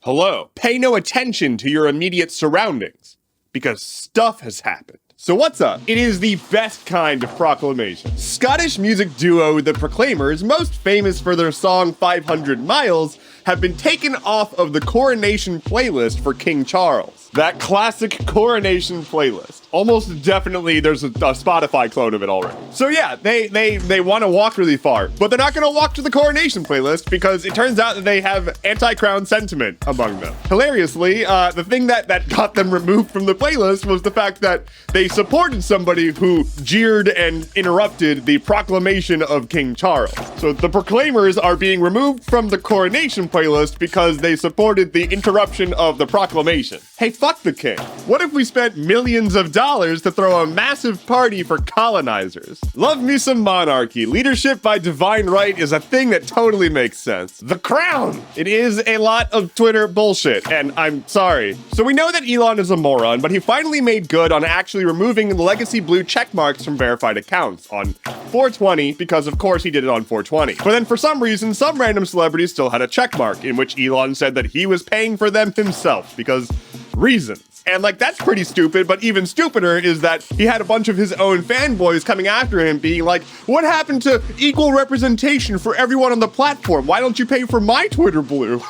Hello. Pay no attention to your immediate surroundings, because stuff has happened. So what's up? It is the best kind of proclamation. Scottish music duo The Proclaimers, most famous for their song 500 Miles, have been taken off of the coronation playlist for King Charles. That classic coronation playlist. Almost definitely there's a Spotify clone of it already. So yeah, they want to walk really far, but they're not going to walk to the coronation playlist because it turns out that they have anti-crown sentiment among them. Hilariously, the thing that got them removed from the playlist was the fact that they supported somebody who jeered and interrupted the proclamation of King Charles. So the Proclaimers are being removed from the coronation playlist because they supported the interruption of the proclamation. Hey, fuck the king. What if we spent millions of dollars to throw a massive party for colonizers? Love me some monarchy. Leadership by divine right is a thing that totally makes sense. The crown! It is a lot of Twitter bullshit, and I'm sorry. So we know that Elon is a moron, but he finally made good on actually removing the legacy blue check marks from verified accounts on 420, because of course he did it on 420. But then for some reason, some random celebrity still had a check mark in which Elon said that he was paying for them himself because reasons. And like, that's pretty stupid, but even stupider is that he had a bunch of his own fanboys coming after him being like, what happened to equal representation for everyone on the platform? Why don't you pay for my Twitter blue?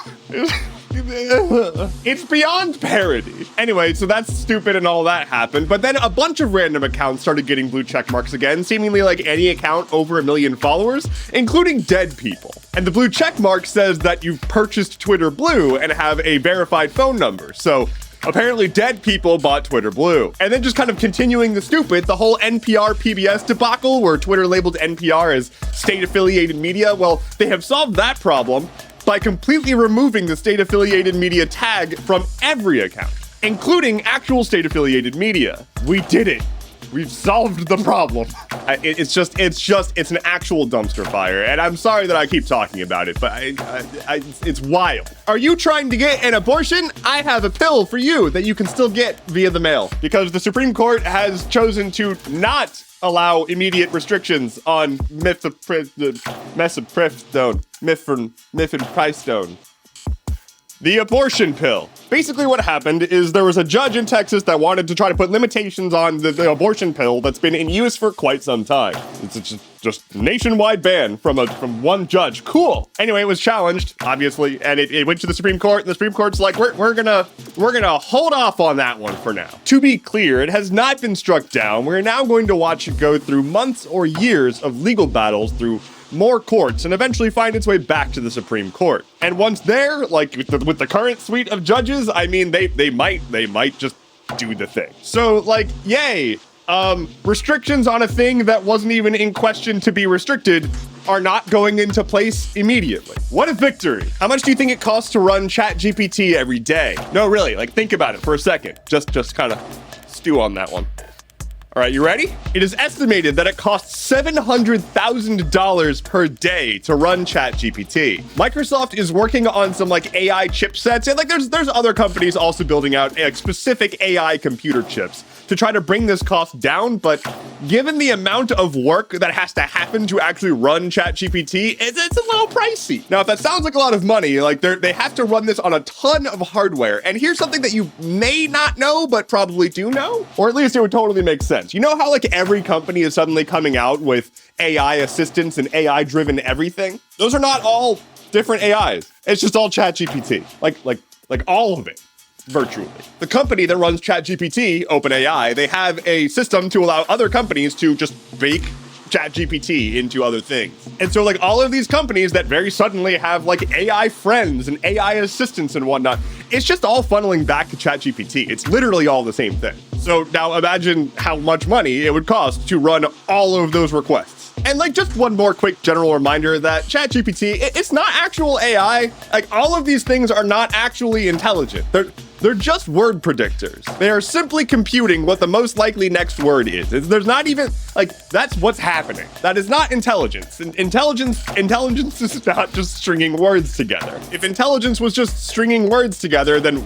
It's beyond parody. Anyway, so that's stupid and all that happened, but then a bunch of random accounts started getting blue check marks again, seemingly like any account over 1 million followers, including dead people. And the blue check mark says that you've purchased Twitter Blue and have a verified phone number. So apparently dead people bought Twitter Blue. And then just kind of continuing the stupid, the whole NPR PBS debacle where Twitter labeled NPR as state-affiliated media. Well, they have solved that problem by completely removing the state-affiliated media tag from every account, including actual state-affiliated media. We did it. We've solved the problem. It's an actual dumpster fire, and I'm sorry that I keep talking about it, but it's wild. Are you trying to get an abortion? I have a pill for you that you can still get via the mail, because the Supreme Court has chosen to not allow immediate restrictions on mifepristone. The abortion pill. Basically what happened is there was a judge in Texas that wanted to try to put limitations on the abortion pill that's been in use for quite some time. It's just nationwide ban from one judge. Cool. Anyway, it was challenged, obviously, and it went to the Supreme Court, and the Supreme Court's like, we're gonna hold off on that one for now. To be clear, it has not been struck down. We're now going to watch it go through months or years of legal battles through more courts and eventually find its way back to the Supreme Court. And once there, like with the current suite of judges, I mean, they might just do the thing. So like, yay. Restrictions on a thing that wasn't even in question to be restricted are not going into place immediately. What a victory. How much do you think it costs to run ChatGPT every day? No, really, like think about it for a second. Just kind of stew on that one. All right, you ready? It is estimated that it costs $700,000 per day to run ChatGPT. Microsoft is working on some like AI chipsets, and like there's other companies also building out like specific AI computer chips to try to bring this cost down, but given the amount of work that has to happen to actually run ChatGPT, it's a little pricey. Now, if that sounds like a lot of money, like they have to run this on a ton of hardware, and here's something that you may not know, but probably do know, or at least it would totally make sense. You know how like every company is suddenly coming out with AI assistants and AI-driven everything? Those are not all different AIs. It's just all ChatGPT, like all of it. Virtually. The company that runs ChatGPT, OpenAI, they have a system to allow other companies to just bake ChatGPT into other things. And so like all of these companies that very suddenly have like AI friends and AI assistants and whatnot, it's just all funneling back to ChatGPT. It's literally all the same thing. So now imagine how much money it would cost to run all of those requests. And like just one more quick general reminder that ChatGPT, it's not actual AI. Like all of these things are not actually intelligent. They're just word predictors. They are simply computing what the most likely next word is. There's not even, like, that's what's happening. That is not intelligence. Intelligence is not just stringing words together. If intelligence was just stringing words together, then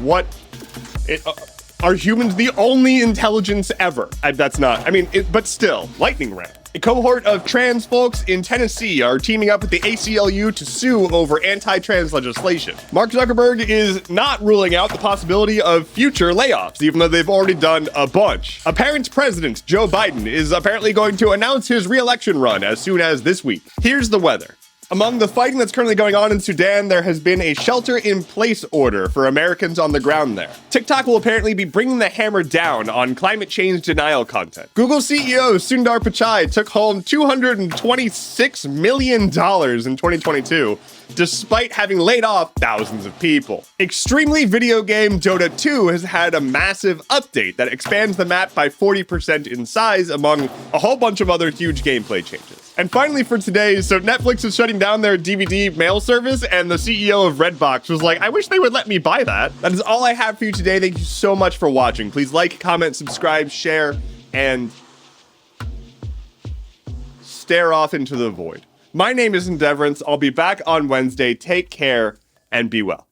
are humans the only intelligence ever? That's not, I mean, but still, lightning round. A cohort of trans folks in Tennessee are teaming up with the ACLU to sue over anti-trans legislation. Mark Zuckerberg is not ruling out the possibility of future layoffs, even though they've already done a bunch. Apparent President Joe Biden is apparently going to announce his re-election run as soon as this week. Here's the weather. Among the fighting that's currently going on in Sudan, there has been a shelter-in-place order for Americans on the ground there. TikTok will apparently be bringing the hammer down on climate change denial content. Google CEO Sundar Pichai took home $226 million in 2022, despite having laid off thousands of people. Extremely video game Dota 2 has had a massive update that expands the map by 40% in size, among a whole bunch of other huge gameplay changes. And finally for today, so Netflix is shutting down their DVD mail service, and the CEO of Redbox was like, I wish they would let me buy that. That is all I have for you today. Thank you so much for watching. Please like, comment, subscribe, share, and stare off into the void. My name is Endeavorance. I'll be back on Wednesday. Take care and be well.